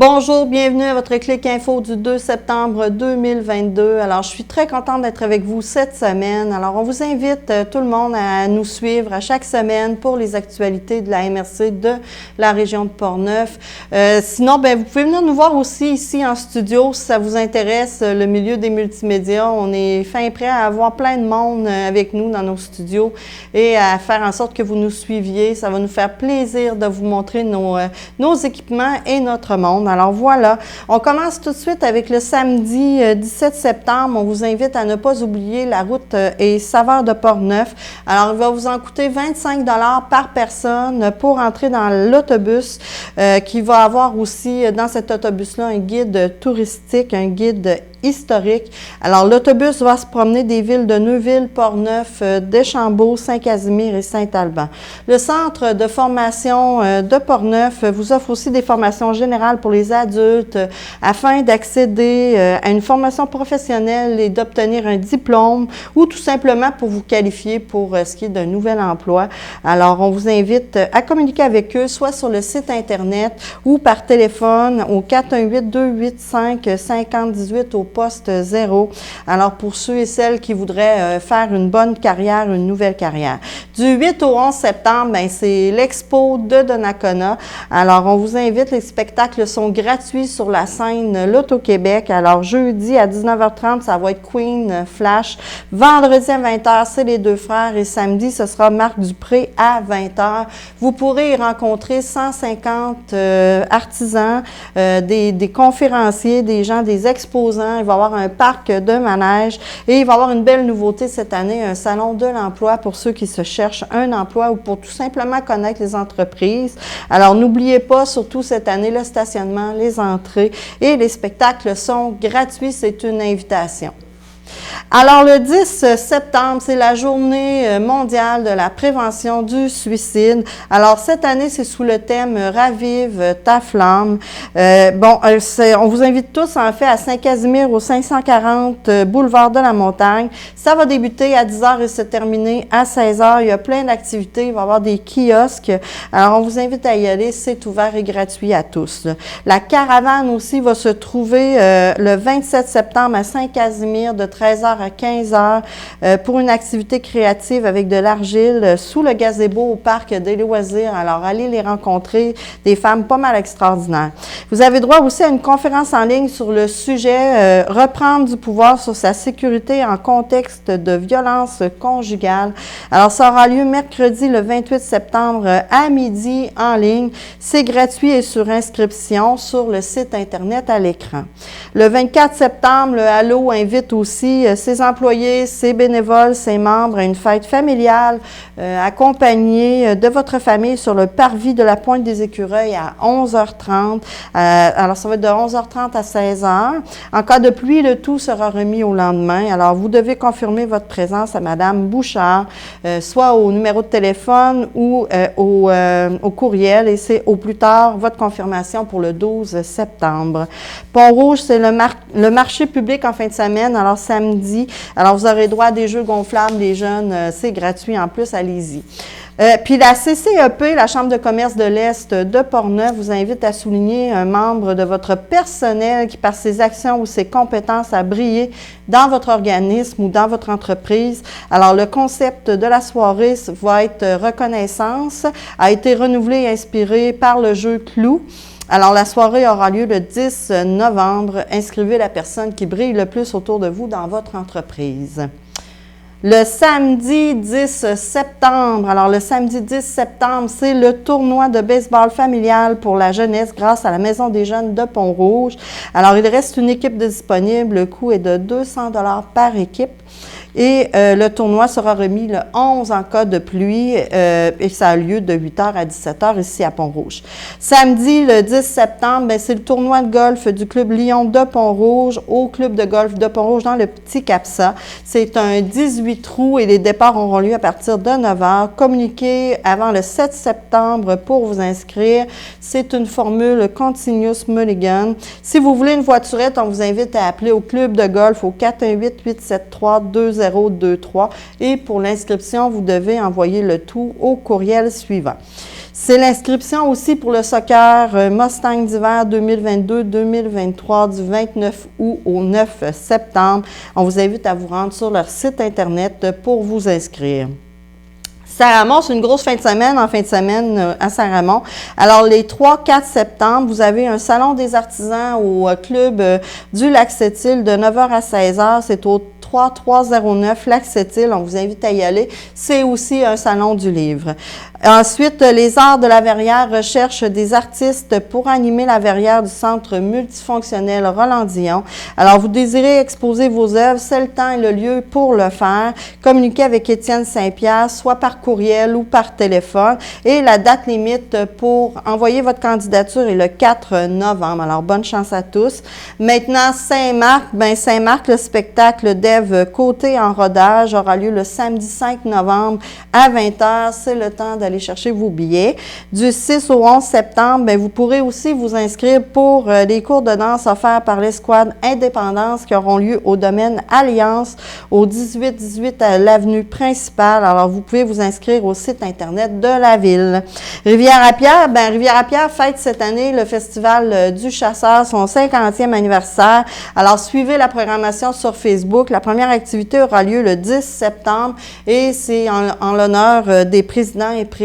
Bonjour, bienvenue à votre Clic Info du 2 septembre 2022. Alors, je suis très contente d'être avec vous cette semaine. Alors, on vous invite tout le monde à nous suivre à chaque semaine pour les actualités de la MRC de la région de Portneuf. Sinon, vous pouvez venir nous voir aussi ici en studio si ça vous intéresse, le milieu des multimédias. On est fin prêt à avoir plein de monde avec nous dans nos studios et à faire en sorte que vous nous suiviez. Ça va nous faire plaisir de vous montrer nos équipements et notre monde. Alors voilà, on commence tout de suite avec le samedi 17 septembre. On vous invite à ne pas oublier la route et saveurs de Portneuf. Alors, il va vous en coûter 25 $ par personne pour entrer dans l'autobus qui va avoir aussi dans cet autobus-là un guide touristique, un guide historique. Alors, l'autobus va se promener des villes de Neuville, Portneuf, Deschambault, Saint-Casimir et Saint-Alban. Le centre de formation de Portneuf vous offre aussi des formations générales pour les adultes afin d'accéder à une formation professionnelle et d'obtenir un diplôme ou tout simplement pour vous qualifier pour ce qui est d'un nouvel emploi. Alors, on vous invite à communiquer avec eux, soit sur le site Internet ou par téléphone au 418-285-5018 au poste 0. Alors, pour ceux et celles qui voudraient faire une bonne carrière, une nouvelle carrière. Du 8 au 11 septembre, c'est l'expo de Donnacona. Alors, on vous invite, les spectacles sont gratuits sur la scène L'Auto-Québec. Alors, jeudi à 19h30, ça va être Queen, Flash. Vendredi à 20h, c'est les deux frères. Et samedi, ce sera Marc Dupré à 20h. Vous pourrez y rencontrer 150 artisans, des conférenciers, des gens, des exposants. Il va y avoir un parc de manège et il va y avoir une belle nouveauté cette année, un salon de l'emploi pour ceux qui se cherchent un emploi ou pour tout simplement connaître les entreprises. Alors, n'oubliez pas, surtout cette année, le stationnement, les entrées et les spectacles sont gratuits. C'est une invitation. Alors, le 10 septembre, c'est la journée mondiale de la prévention du suicide. Alors, cette année, c'est sous le thème « Ravive ta flamme ». On vous invite tous, en fait, à Saint-Casimir, au 540 boulevard de la Montagne. Ça va débuter à 10h et se terminer à 16h. Il y a plein d'activités. Il va y avoir des kiosques. Alors, on vous invite à y aller. C'est ouvert et gratuit à tous. La caravane aussi va se trouver le 27 septembre à Saint-Casimir de 13h à 15h pour une activité créative avec de l'argile sous le gazebo au parc des loisirs. Alors, allez les rencontrer, des femmes pas mal extraordinaires. Vous avez droit aussi à une conférence en ligne sur le sujet « Reprendre du pouvoir sur sa sécurité en contexte de violence conjugale ». Alors, ça aura lieu mercredi le 28 septembre à midi en ligne. C'est gratuit et sur inscription sur le site Internet à l'écran. Le 24 septembre, le Halo invite aussi ses employés, ses bénévoles, ses membres à une fête familiale accompagnée de votre famille sur le parvis de la Pointe des Écureuils à 11h30. Alors, ça va être de 11h30 à 16h. En cas de pluie, le tout sera remis au lendemain. Alors, vous devez confirmer votre présence à Madame Bouchard, soit au numéro de téléphone ou au courriel, et c'est au plus tard votre confirmation pour le 12 septembre. Pont-Rouge, c'est le marché public en fin de semaine, alors samedi. Alors, vous aurez droit à des jeux gonflables, les jeunes, c'est gratuit en plus, allez-y. Puis la CCEP, la Chambre de commerce de l'Est de Portneuf, vous invite à souligner un membre de votre personnel qui, par ses actions ou ses compétences, a brillé dans votre organisme ou dans votre entreprise. Alors, le concept de la soirée va être reconnaissance, a été renouvelé et inspiré par le jeu Clou. Alors, la soirée aura lieu le 10 novembre. Inscrivez la personne qui brille le plus autour de vous dans votre entreprise. Le samedi 10 septembre, alors le samedi 10 septembre, c'est le tournoi de baseball familial pour la jeunesse grâce à la Maison des jeunes de Pont-Rouge. Alors, il reste une équipe de disponible. Le coût est de 200 $ par équipe. Et le tournoi sera remis le 11 en cas de pluie et ça a lieu de 8h à 17h ici à Pont-Rouge. Samedi, le 10 septembre, c'est le tournoi de golf du Club Lyon de Pont-Rouge au Club de golf de Pont-Rouge dans le Petit Capsa. C'est un 18 trous et les départs auront lieu à partir de 9h. Communiquez avant le 7 septembre pour vous inscrire. C'est une formule Continuous Mulligan. Si vous voulez une voiturette, on vous invite à appeler au Club de golf au 418-873-2023 et pour l'inscription, vous devez envoyer le tout au courriel suivant. C'est l'inscription aussi pour le soccer Mustang d'hiver 2022-2023 du 29 août au 9 septembre. On vous invite à vous rendre sur leur site Internet pour vous inscrire. Saint-Ramon, c'est une grosse fin de semaine, à Saint-Ramon. Alors, les 3-4 septembre, vous avez un salon des artisans au club du Lac-Sept-Îles de 9h à 16h. C'est au 3309 Lac-Sept-Îles. On vous invite à y aller. C'est aussi un salon du livre. Ensuite, les Arts de la Verrière recherchent des artistes pour animer la verrière du Centre multifonctionnel Roland-Dion. Alors, vous désirez exposer vos œuvres, c'est le temps et le lieu pour le faire. Communiquez avec Étienne Saint-Pierre, soit par courriel ou par téléphone. Et la date limite pour envoyer votre candidature est le 4 novembre. Alors, bonne chance à tous. Maintenant, Saint-Marc, Saint-Marc, le spectacle d'Ève Côté en rodage aura lieu le samedi 5 novembre à 20h. C'est le temps d'aller chercher vos billets. Du 6 au 11 septembre, vous pourrez aussi vous inscrire pour les cours de danse offerts par l'Escouade Indépendance qui auront lieu au domaine Alliance au 1818 à l'avenue principale. Alors, vous pouvez vous inscrire au site Internet de la ville. Rivière-à-Pierre, Rivière-à-Pierre fête cette année le Festival du Chasseur, son 50e anniversaire. Alors, suivez la programmation sur Facebook. La première activité aura lieu le 10 septembre et c'est en l'honneur des présidents et présidentes.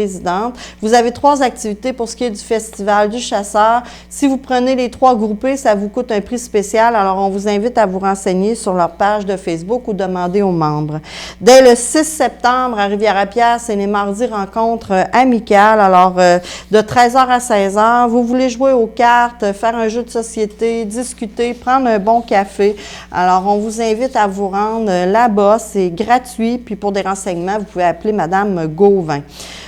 Vous avez 3 activités pour ce qui est du Festival du Chasseur. Si vous prenez les 3 groupés, ça vous coûte un prix spécial. Alors, on vous invite à vous renseigner sur leur page de Facebook ou demander aux membres. Dès le 6 septembre, à Rivière-à-Pierre, c'est les mardis rencontres amicales. Alors, de 13h à 16h, vous voulez jouer aux cartes, faire un jeu de société, discuter, prendre un bon café. Alors, on vous invite à vous rendre là-bas. C'est gratuit. Puis, pour des renseignements, vous pouvez appeler Madame Gauvin.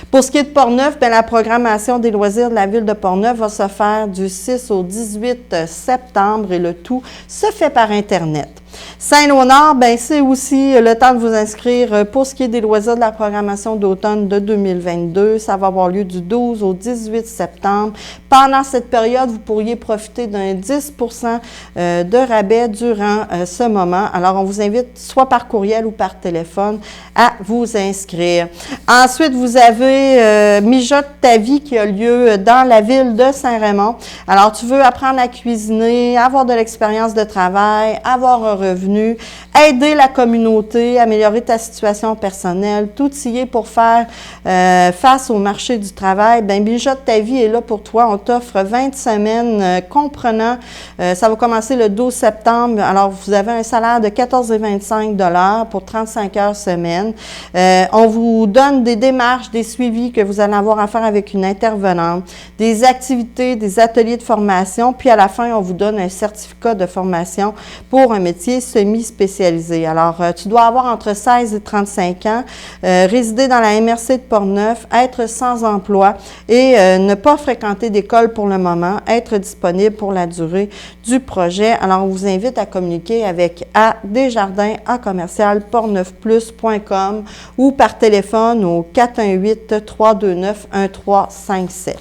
Pour ce qui est de Portneuf, la programmation des loisirs de la ville de Portneuf va se faire du 6 au 18 septembre et le tout se fait par Internet. Saint-Léonard, c'est aussi le temps de vous inscrire pour ce qui est des loisirs de la programmation d'automne de 2022. Ça va avoir lieu du 12 au 18 septembre. Pendant cette période, vous pourriez profiter d'un 10 de rabais durant ce moment. Alors, on vous invite soit par courriel ou par téléphone à vous inscrire. Ensuite, vous avez Mijote ta vie qui a lieu dans la ville de Saint-Raymond. Alors, tu veux apprendre à cuisiner, avoir de l'expérience de travail, avoir un revenu, aider la communauté, améliorer ta situation personnelle, tout y est pour faire face au marché du travail. Mijote ta vie est là pour toi. On t'offre 20 semaines comprenant, ça va commencer le 12 septembre. Alors, vous avez un salaire de 14,25 $ pour 35 heures semaine. On vous donne des démarches, des suivis que vous allez avoir à faire avec une intervenante, des activités, des ateliers de formation, puis à la fin, on vous donne un certificat de formation pour un métier semi-spécialisé. Alors, tu dois avoir entre 16 et 35 ans, résider dans la MRC de Portneuf, être sans emploi et ne pas fréquenter d'école pour le moment, être disponible pour la durée du projet. Alors, on vous invite à communiquer avec adesjardins@portneufplus.com ou par téléphone au 418-329-1357.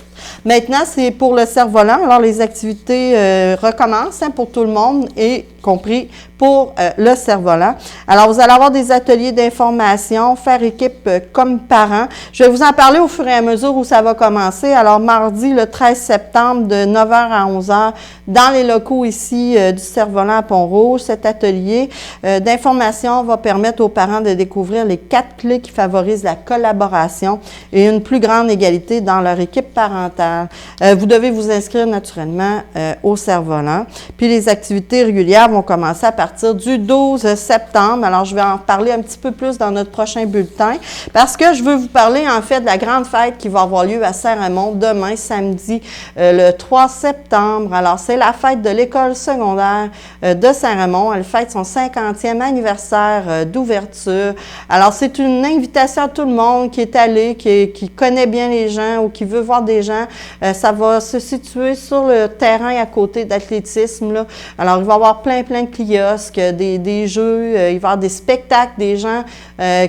Maintenant, c'est pour le cerf-volant. Alors, les activités recommencent pour tout le monde, y compris pour le cerf-volant. Alors, vous allez avoir des ateliers d'information, faire équipe comme parents. Je vais vous en parler au fur et à mesure où ça va commencer. Alors, mardi, le 13 septembre, de 9h à 11h, dans les locaux ici du cerf-volant à Pont-Rouge, cet atelier d'information va permettre aux parents de découvrir les 4 clés qui favorisent la collaboration et une plus grande égalité dans leur équipe parentale. Vous devez vous inscrire naturellement au cerf-volant. Puis les activités régulières vont commencer à partir du 12 septembre. Alors, je vais en parler un petit peu plus dans notre prochain bulletin parce que je veux vous parler en fait de la grande fête qui va avoir lieu à Saint-Raymond demain, samedi, le 3 septembre. Alors, c'est la fête de l'école secondaire de Saint-Raymond. Elle fête son 50e anniversaire d'ouverture. Alors, c'est une invitation à tout le monde qui est allé, qui connaît bien les gens ou qui veut voir des gens stationnement. Ça va se situer sur le terrain à côté d'athlétisme, là. Alors, il va y avoir plein de kiosques, des jeux, il va y avoir des spectacles, des gens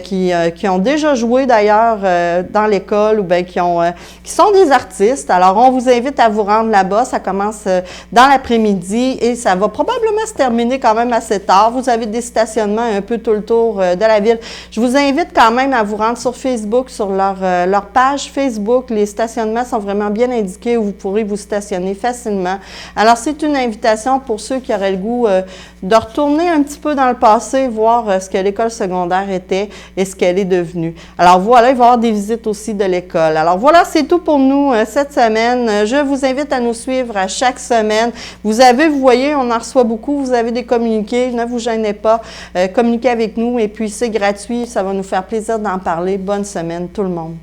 qui ont déjà joué d'ailleurs dans l'école ou bien qui sont des artistes. Alors, on vous invite à vous rendre là-bas. Ça commence dans l'après-midi et ça va probablement se terminer quand même assez tard. Vous avez des stationnements un peu tout le tour de la ville. Je vous invite quand même à vous rendre sur Facebook, sur leur page Facebook. Les stationnements sont vraiment bien indiqués où vous pourrez vous stationner facilement. Alors, c'est une invitation pour ceux qui auraient le goût de retourner un petit peu dans le passé, voir ce que l'école secondaire était et ce qu'elle est devenue. Alors voilà, il va y avoir des visites aussi de l'école. Alors voilà, c'est tout pour nous cette semaine. Je vous invite à nous suivre à chaque semaine. Vous voyez, on en reçoit beaucoup. Vous avez des communiqués, ne vous gênez pas. Communiquez avec nous et puis c'est gratuit. Ça va nous faire plaisir d'en parler. Bonne semaine tout le monde.